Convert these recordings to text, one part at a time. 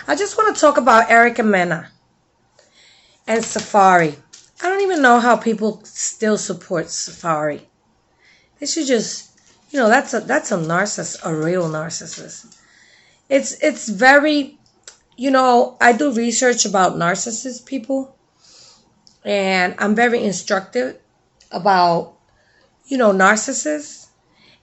I just want to talk about Erika Mena and Safari. I don't even know how people still support Safari. They should just, that's a narcissist, a real narcissist. It's very, I do research about narcissist people, and I'm very instructive about, narcissists,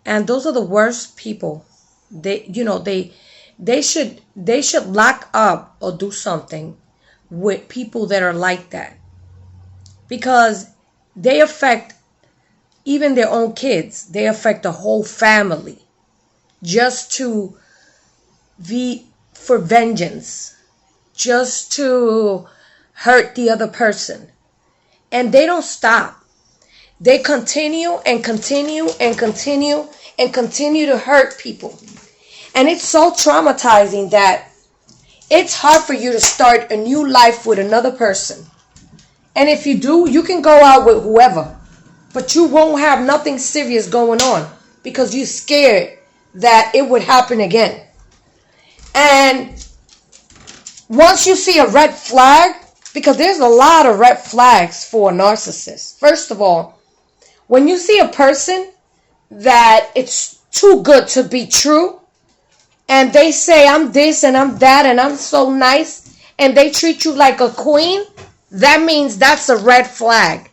and those are the worst people. They should lock up or do something with people that are like that, because they affect even their own kids. They affect the whole family just to be for vengeance, just to hurt the other person. And they don't stop. They continue and continue and continue and continue to hurt people. And it's so traumatizing that it's hard for you to start a new life with another person. And if you do, you can go out with whoever, but you won't have nothing serious going on because you're scared that it would happen again. And once you see a red flag, because there's a lot of red flags for a narcissist. First of all, when you see a person that it's too good to be true, and they say, I'm this and I'm that and I'm so nice, and they treat you like a queen, that means that's a red flag,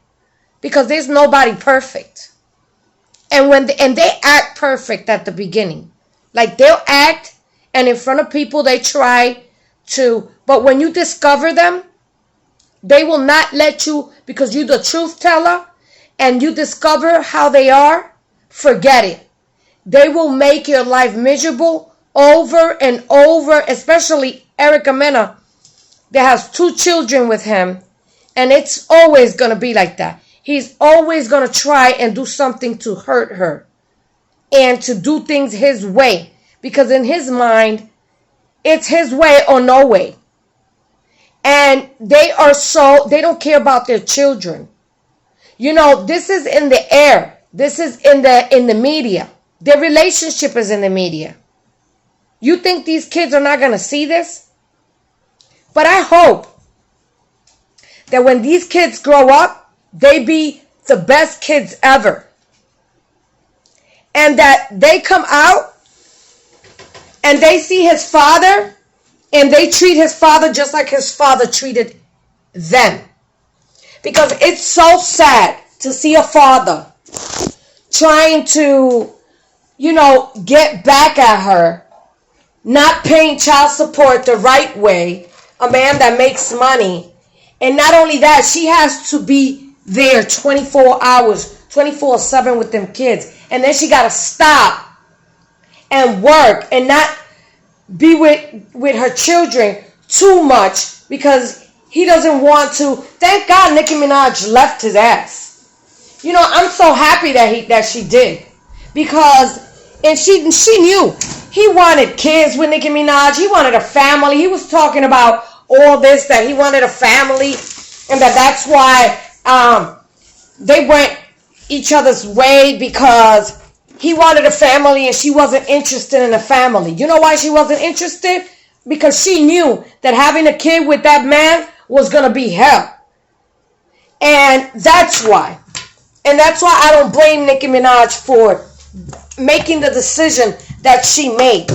because there's nobody perfect. And they act perfect at the beginning. Like, they'll act, and in front of people they try to, but when you discover them, they will not let you, because you're the truth teller and you discover how they are, forget it. They will make your life miserable over and over, especially Erika Mena, that has 2 children with him, and it's always going to be like that. He's always going to try and do something to hurt her and to do things his way, because in his mind, it's his way or no way. And they don't care about their children. This is in the air. This is in the media. Their relationship is in the media. You think these kids are not going to see this? But I hope that when these kids grow up, they be the best kids ever. And that they come out and they see his father, and they treat his father just like his father treated them. Because it's so sad to see a father trying to, get back at her, not paying child support the right way, a man that makes money. And not only that, she has to be there 24 hours, 24/7 with them kids. And then she got to stop and work and not be with her children too much, because he doesn't want to. Thank God Nicki Minaj left his ass. I'm so happy that she did, because she knew he wanted kids with Nicki Minaj. He wanted a family. He was talking about all this, that he wanted a family, and that's why they went each other's way, because he wanted a family and she wasn't interested in a family. You know why she wasn't interested? Because she knew that having a kid with that man was going to be hell. And that's why. And that's why I don't blame Nicki Minaj for making the decision that she made.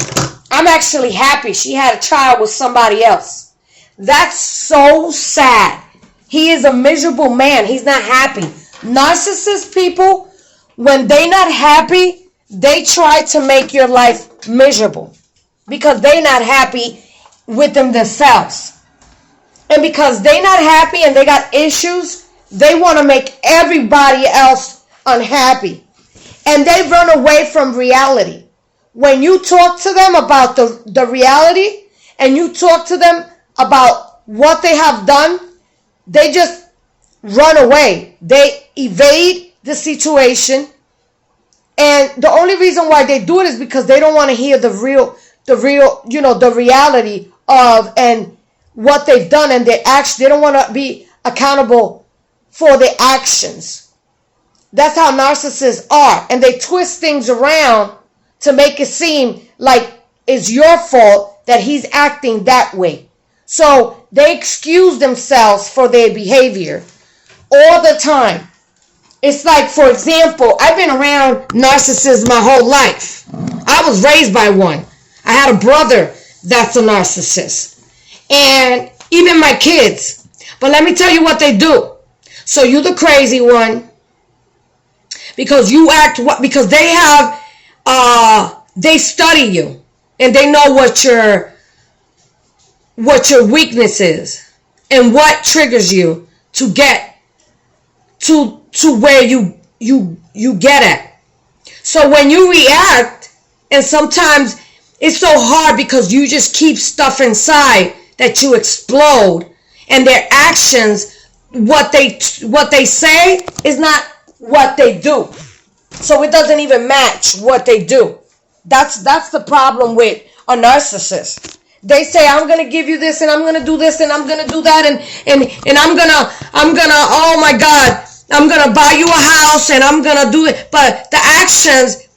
I'm actually happy she had a child with somebody else. That's so sad. He is a miserable man. He's not happy. Narcissist people, when they not happy, they try to make your life miserable, because they not happy with them themselves. And because they not happy and they got issues, they want to make everybody else unhappy. And they run away from reality. When you talk to them about the reality, and you talk to them about what they have done, they just run away. They evade the situation. And the only reason why they do it is because they don't want to hear the reality of and what they've done and their actions. They don't want to be accountable for their actions. That's how narcissists are. And they twist things around to make it seem like it's your fault that he's acting that way. So they excuse themselves for their behavior all the time. It's like, for example, I've been around narcissists my whole life. I was raised by one. I had a brother that's a narcissist. And even my kids. But let me tell you what they do. So you're the crazy one. Because you act, because they have, they study you. And they know what your weakness is. And what triggers you to get to where you get at. So when you react, and sometimes it's so hard because you just keep stuff inside that you explode, and their actions, what they say is not what they do. So it doesn't even match what they do. That's the problem with a narcissist. They say, I'm gonna give you this, and I'm gonna do this, and I'm gonna do that, and I'm gonna, oh my God, I'm gonna buy you a house, and I'm gonna do it. But the actions,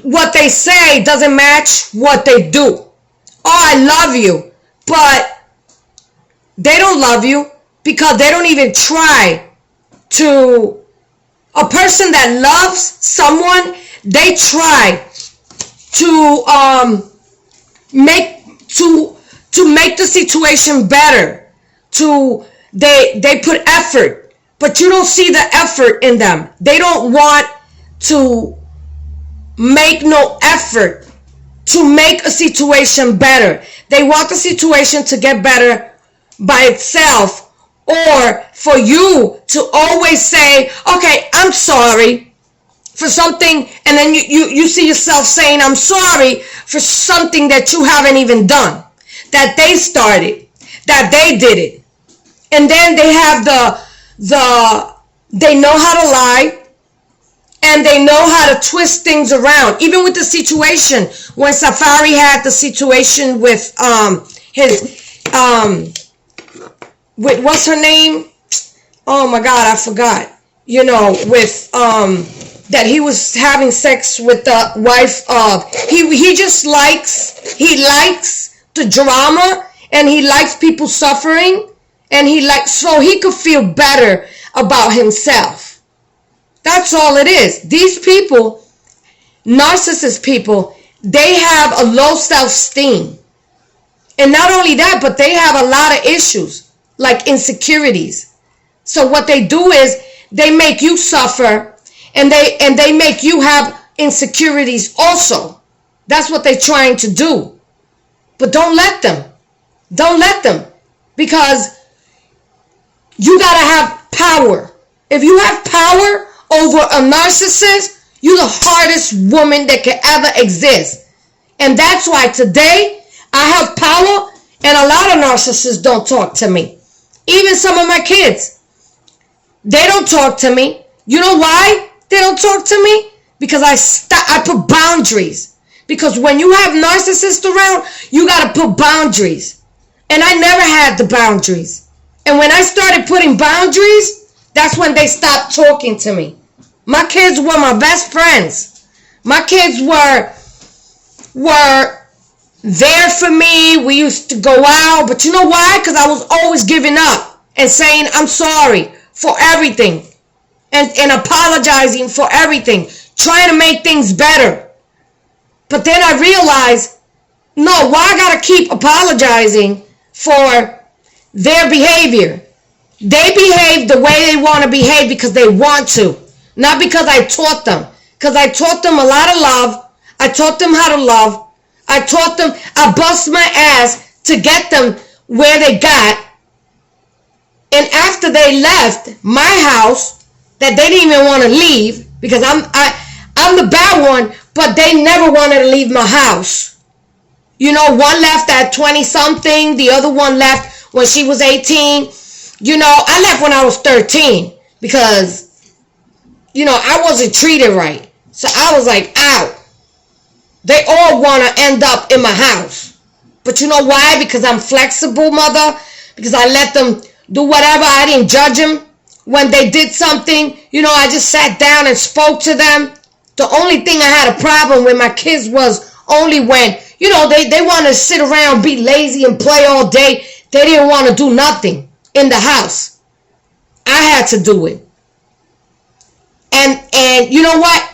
what they say doesn't match what they do. Oh, I love you, but they don't love you because they don't even try to. A person that loves someone, they try to make the situation better. They put effort, but you don't see the effort in them. They don't want to make no effort to make a situation better. They want the situation to get better by itself, or for you to always say, okay, I'm sorry for something, and then you see yourself saying, I'm sorry for something that you haven't even done, that they started, that they did it. And then they have they know how to lie, and they know how to twist things around. Even with the situation, when Safari had the situation with with, what's her name? Oh my God, I forgot. You know, with that he was having sex with the wife of, he just likes the drama, and he likes people suffering, and so he could feel better about himself. That's all it is. These people, narcissist people, they have a low self-esteem. And not only that, but they have a lot of issues, like insecurities. So what they do is they make you suffer, and they make you have insecurities also. That's what they're trying to do. But don't let them. Don't let them. Because you gotta have power. If you have power over a narcissist, you're the hardest woman that can ever exist. And that's why today I have power, and a lot of narcissists don't talk to me. Even some of my kids, they don't talk to me. You know why they don't talk to me? Because I put boundaries. Because when you have narcissists around, you got to put boundaries. And I never had the boundaries. And when I started putting boundaries, that's when they stopped talking to me. My kids were my best friends. My kids were there for me. We used to go out. But you know why? Because I was always giving up and saying I'm sorry for everything. And apologizing for everything. Trying to make things better. But then I realized, no, why I gotta keep apologizing for their behavior? They behave the way they want to behave because they want to. Not because I taught them. Because I taught them a lot of love. I taught them how to love. I bust my ass to get them where they got. And after they left my house, that they didn't even want to leave, because I'm the bad one, but they never wanted to leave my house. You know, one left at 20-something, the other one left when she was 18. You know, I left when I was 13 because, you know, I wasn't treated right. So I was like, out. They all want to end up in my house. But you know why? Because I'm flexible, mother. Because I let them do whatever. I didn't judge them. When they did something, you know, I just sat down and spoke to them. The only thing I had a problem with my kids was only when, they want to sit around, be lazy, and play all day. They didn't want to do nothing in the house. I had to do it. And you know what?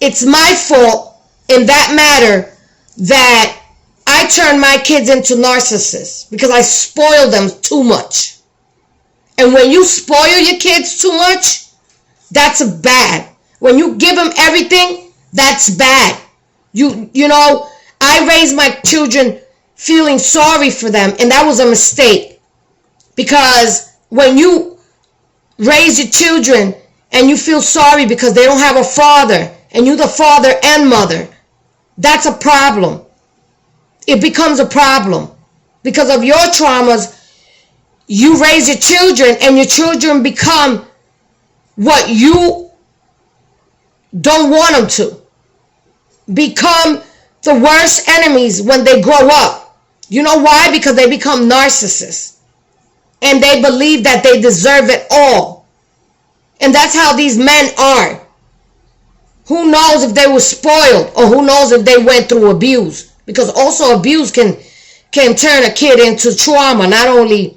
It's my fault in that matter that I turned my kids into narcissists because I spoiled them too much. And when you spoil your kids too much, that's bad. When you give them everything, that's bad. I raised my children feeling sorry for them, and that was a mistake. Because when you raise your children and you feel sorry because they don't have a father, and you're the father and mother, that's a problem. It becomes a problem. Because of your traumas, you raise your children, and your children become what you don't want them to. Become the worst enemies when they grow up. You know why? Because they become narcissists. And they believe that they deserve it all. And that's how these men are. Who knows if they were spoiled, or who knows if they went through abuse? Because also abuse can turn a kid into trauma, not only,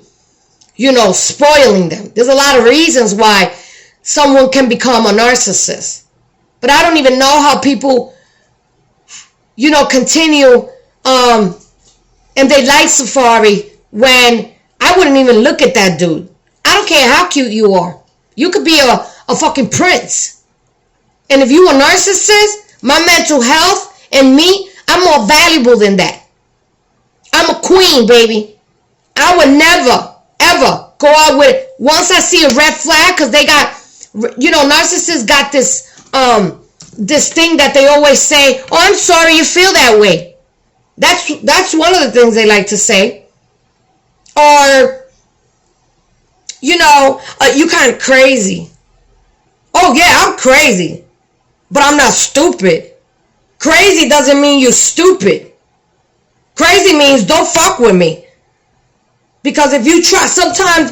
spoiling them. There's a lot of reasons why someone can become a narcissist. But I don't even know how people, continue in their life safari when I wouldn't even look at that dude. I don't care how cute you are. You could be a fucking prince. And if you a narcissist, my mental health and me, I'm more valuable than that. I'm a queen, baby. I would never, ever go out with it. Once I see a red flag, because they got, narcissists got this thing that they always say, oh, I'm sorry you feel that way. That's one of the things they like to say. Or, you kind of crazy. Oh, yeah, I'm crazy. But I'm not stupid. Crazy doesn't mean you're stupid. Crazy means don't fuck with me. Because if you try, sometimes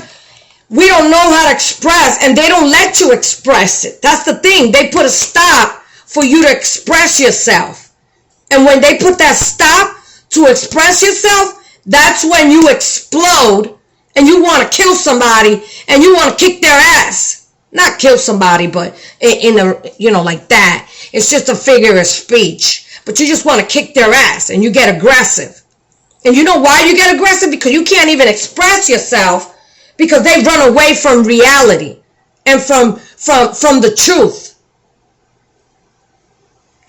we don't know how to express, and they don't let you express it. That's the thing. They put a stop for you to express yourself. And when they put that stop to express yourself, that's when you explode and you want to kill somebody and you want to kick their ass. Not kill somebody, but like that. It's just a figure of speech. But you just want to kick their ass and you get aggressive. And you know why you get aggressive? Because you can't even express yourself, because they run away from reality and from the truth.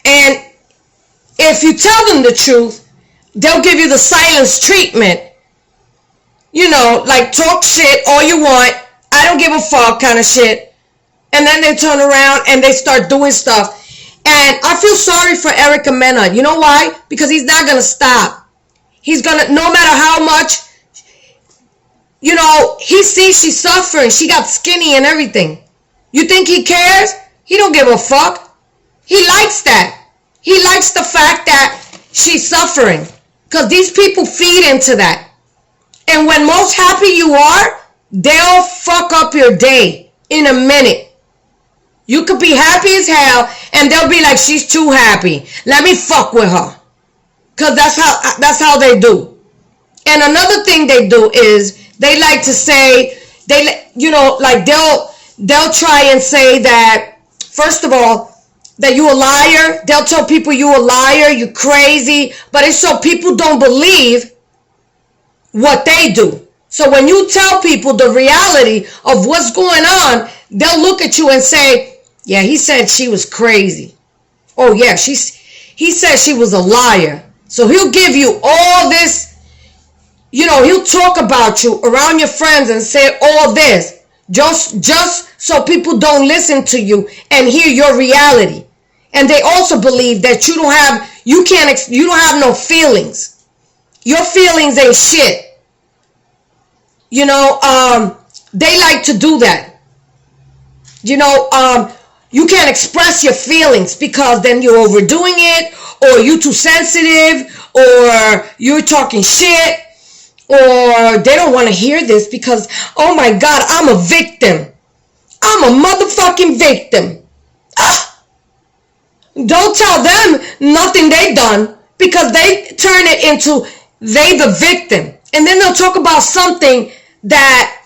And if you tell them the truth, they'll give you the silence treatment. Like talk shit all you want. I don't give a fuck kind of shit. And then they turn around and they start doing stuff. And I feel sorry for Erika Mena. You know why? Because he's not going to stop. He's going to, no matter how much, he sees she's suffering. She got skinny and everything. You think he cares? He don't give a fuck. He likes that. He likes the fact that she's suffering. Because these people feed into that. And when most happy you are, they'll fuck up your day in a minute. You could be happy as hell, and they'll be like, she's too happy. Let me fuck with her. Because that's how they do. And another thing they do is they like to say, they'll try and say that, first of all, that you a liar. They'll tell people you a liar, you crazy. But it's so people don't believe what they do. So when you tell people the reality of what's going on, they'll look at you and say, yeah, he said she was crazy. Oh, yeah, he said she was a liar. So he'll give you all this, he'll talk about you around your friends and say all this just so people don't listen to you and hear your reality. And they also believe that you don't have no feelings. Your feelings ain't shit. They like to do that. You can't express your feelings because then you're overdoing it, or you're too sensitive, or you're talking shit, or they don't want to hear this because, oh my God, I'm a victim. I'm a motherfucking victim. Ah! Don't tell them nothing they done. Because they turn it into they the victim. And then they'll talk about something that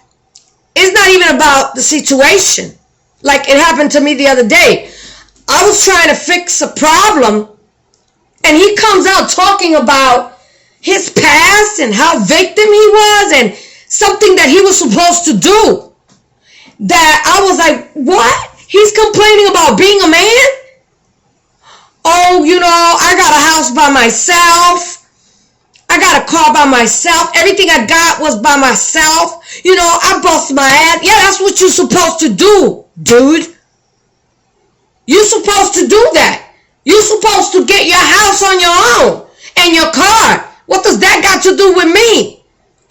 is not even about the situation. Like it happened to me the other day. I was trying to fix a problem, and he comes out talking about his past and how victim he was and something that he was supposed to do. That I was like, what? He's complaining about being a man? Oh, I got a house by myself. I got a car by myself. Everything I got was by myself. I bust my ass. Yeah, that's what you're supposed to do, dude. You're supposed to do that. You're supposed to get your house on your own and your car. What does that got to do with me?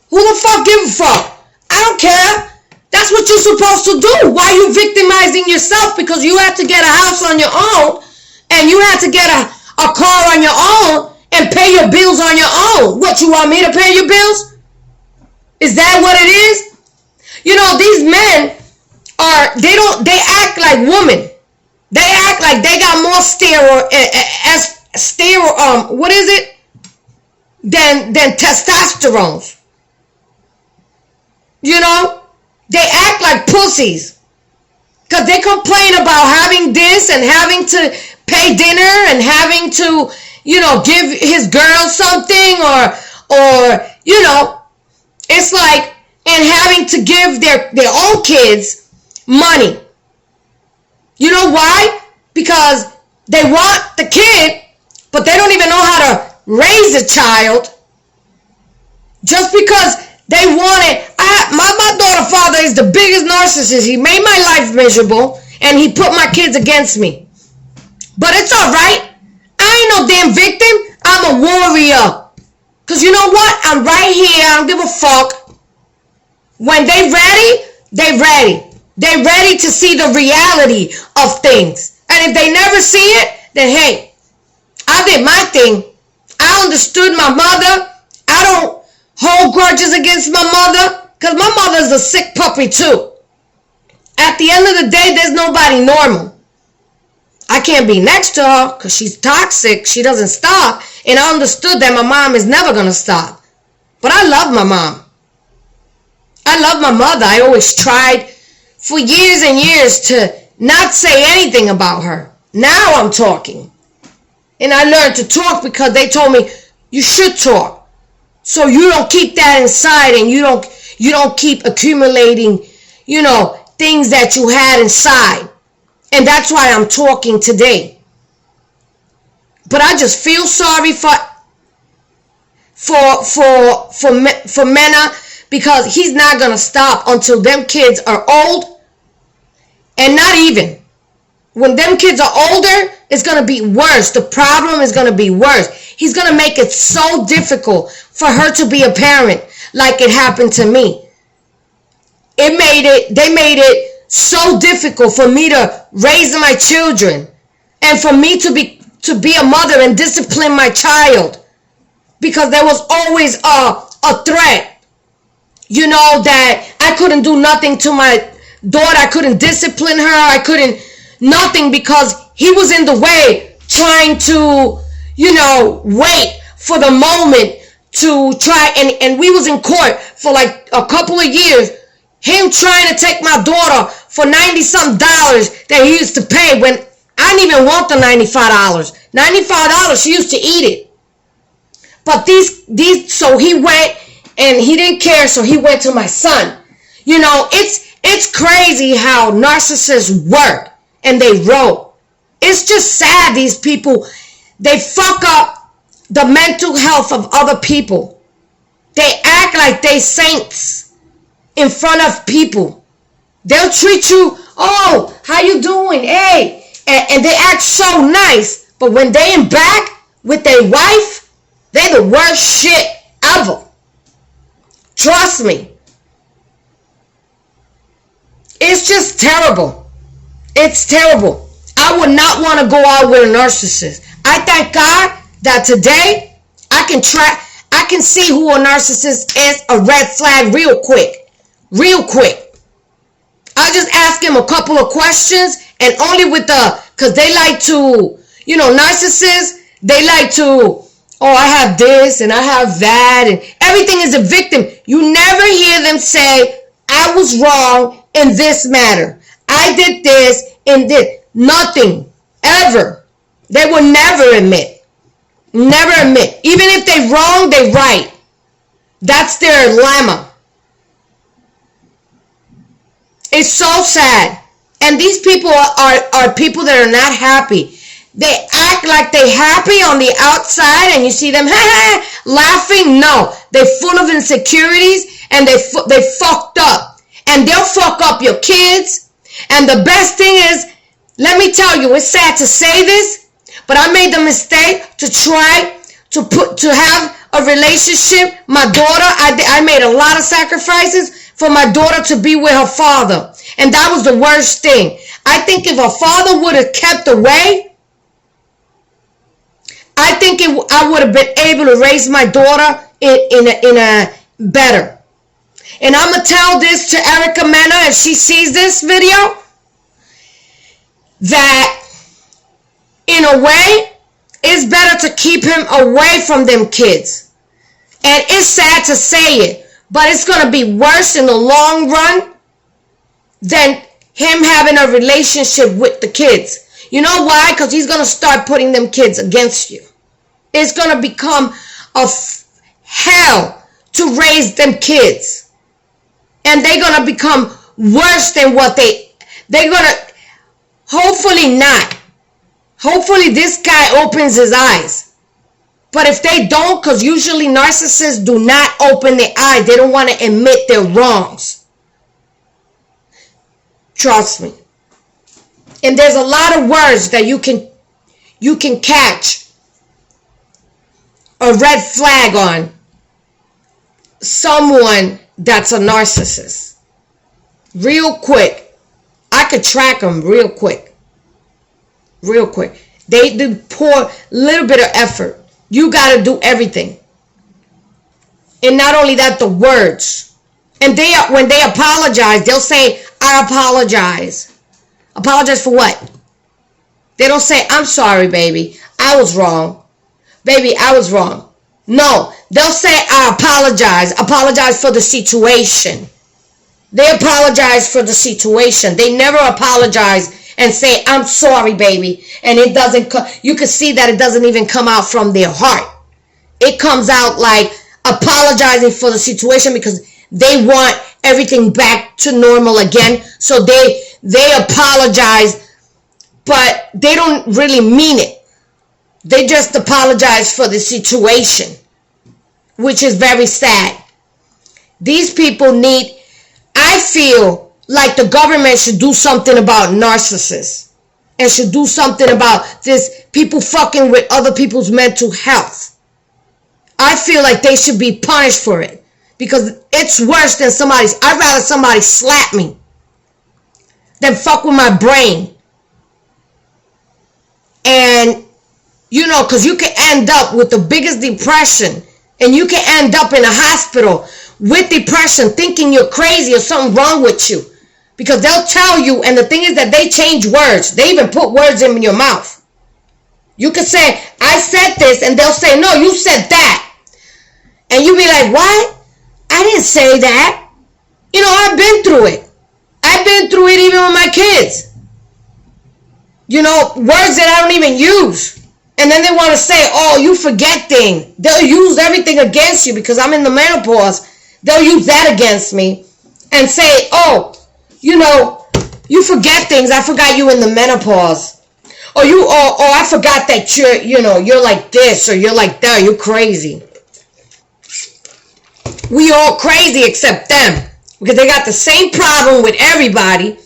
Who the fuck give a fuck? I don't care. That's what you're supposed to do. Why are you victimizing yourself? Because you had to get a house on your own and you had to get a car on your own and pay your bills on your own. What, you want me to pay your bills? Is that what it is? These men they act like women. They act like they got more than testosterone. They act like pussies. Because they complain about having this and having to pay dinner and having to, give his girl something or it's like, and having to give their own kids money. You know why? Because they want the kid, but they don't even know how to raise a child. Just because they want it. My daughter's father is the biggest narcissist. He made my life miserable, and he put my kids against me. But it's all right. I ain't no damn victim. I'm a warrior. Because you know what? I'm right here. I don't give a fuck. When they ready, they ready. They ready to see the reality of things. And if they never see it, then hey, I did my thing. I understood my mother. I don't hold grudges against my mother, because my mother's a sick puppy too. At the end of the day, there's nobody normal. I can't be next to her because she's toxic. She doesn't stop. And I understood that my mom is never going to stop. But I love my mom. I love my mother. I always tried for years and years to not say anything about her. Now I'm talking. And I learned to talk because they told me, you should talk. So you don't keep that inside and you don't keep accumulating, things that you had inside. And that's why I'm talking today. But I just feel sorry for Mena, because he's not going to stop until them kids are old. And not even. When them kids are older, it's going to be worse. The problem is going to be worse. He's going to make it so difficult for her to be a parent like it happened to me. They made it so difficult for me to raise my children and for me to be a mother and discipline my child, because there was always a threat, that I couldn't do nothing to my daughter. I couldn't discipline her. I couldn't nothing, because he was in the way trying to, wait for the moment to try. And we was in court for like a couple of years, him trying to take my daughter for $90-something that he used to pay when I didn't even want the $95. $95, she used to eat it. But so he went and he didn't care, so he went to my son. It's crazy how narcissists work and they roll. It's just sad, these people, they fuck up the mental health of other people. They act like they saints in front of people. They'll treat you, oh, how you doing? Hey. And they act so nice. But when they in back with their wife, they the worst shit ever. Trust me. It's just terrible. It's terrible. I would not want to go out with a narcissist. I thank God that today I can see who a narcissist is, a red flag real quick. Real quick. I just ask him a couple of questions, and only with because they like to, narcissists, they like to Oh, I have this and I have that, and everything is a victim. You never hear them say, I was wrong in this matter. I did this and this. Nothing. Ever. They will never admit. Never admit. Even if they wrong, they right. That's their lemma. It's so sad. And these people are people that are not happy. They act like they happy on the outside, and you see them laughing. No, they're full of insecurities, and they fucked up. And they'll fuck up your kids. And the best thing is, let me tell you, it's sad to say this, but I made the mistake to try to have a relationship. My daughter, I made a lot of sacrifices for my daughter to be with her father. And that was the worst thing. I think if her father would have kept away, I think I would have been able to raise my daughter in a better. And I'm going to tell this to Erika Mena if she sees this video, that in a way, it's better to keep him away from them kids. And it's sad to say it, but it's going to be worse in the long run than him having a relationship with the kids. You know why? Because he's going to start putting them kids against you. It's going to become a hell to raise them kids. And they're going to become worse than what they're going to, hopefully not. Hopefully this guy opens his eyes. But if they don't, because usually narcissists do not open their eyes. They don't want to admit their wrongs. Trust me. And there's a lot of words that you can catch a red flag on someone that's a narcissist. Real quick. I could track them real quick. Real quick. They do pour little bit of effort. You got to do everything. And not only that, the words. And when they apologize, they'll say, I apologize. Apologize for what? They don't say, I'm sorry, baby. I was wrong. Baby, I was wrong. No, they'll say, I apologize. Apologize for the situation. They apologize for the situation. They never apologize and say, I'm sorry, baby. And it doesn't, you can see that it doesn't even come out from their heart. It comes out like apologizing for the situation because they want everything back to normal again. So they apologize, but they don't really mean it. They just apologize for the situation, which is very sad. These people need, I feel like the government should do something about narcissists and should do something about this people fucking with other people's mental health. I feel like they should be punished for it because it's worse than I'd rather somebody slap me than fuck with my brain. And you know, because you can end up with the biggest depression and you can end up in a hospital with depression thinking you're crazy or something wrong with you. Because they'll tell you, and the thing is that they change words. They even put words in your mouth. You could say, I said this, and they'll say, no, you said that. And you be like, what? I didn't say that. You know, I've been through it. I've been through it even with my kids. You know, words that I don't even use. And then they want to say, oh, you forget things. They'll use everything against you because I'm in the menopause. They'll use that against me and say, oh, you know, you forget things. I forgot you in the menopause. Or I forgot that you're like this or you're like that. You're crazy. We all crazy except them because they got the same problem with everybody,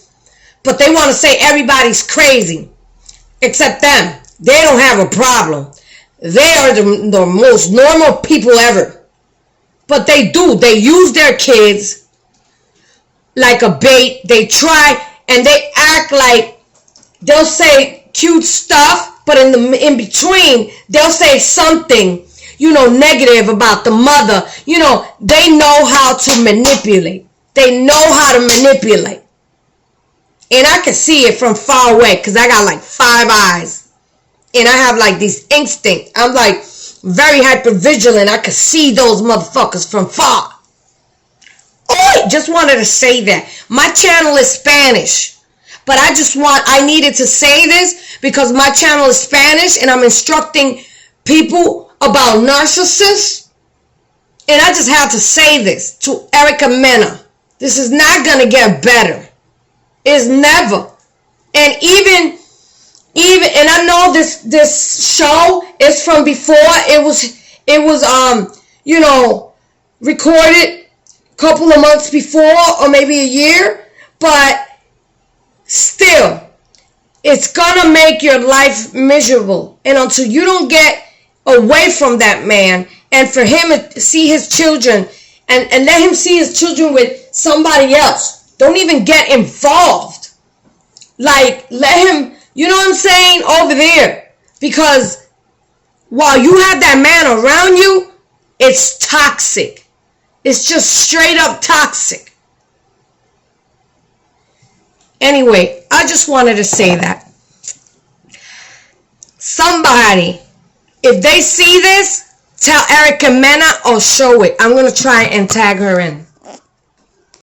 but they want to say everybody's crazy except them. They don't have a problem. They are the most normal people ever. But they do. They use their kids like a bait. They try and they act like they'll say cute stuff, but in between they'll say something, you know, negative about the mother. You know, they know how to manipulate. They know how to manipulate. And I can see it from far away because I got like 5 eyes. And I have like this instinct. I'm like, Very hyper vigilant. I could see those motherfuckers from far. Oh, just wanted to say that. My channel is Spanish. But I needed to say this because my channel is Spanish and I'm instructing people about narcissists. And I just have to say this to Erika Mena. This is not going to get better. It's never. And even, and I know this show is from before. It was recorded a couple of months before or maybe a year. But still, it's gonna make your life miserable. And until you don't get away from that man and for him to see his children and let him see his children with somebody else, don't even get involved. Like, let him, you know what I'm saying, over there. Because while you have that man around you, it's toxic. It's just straight up toxic. Anyway, I just wanted to say that. Somebody, if they see this, tell Erika Mena or show it. I'm going to try and tag her in.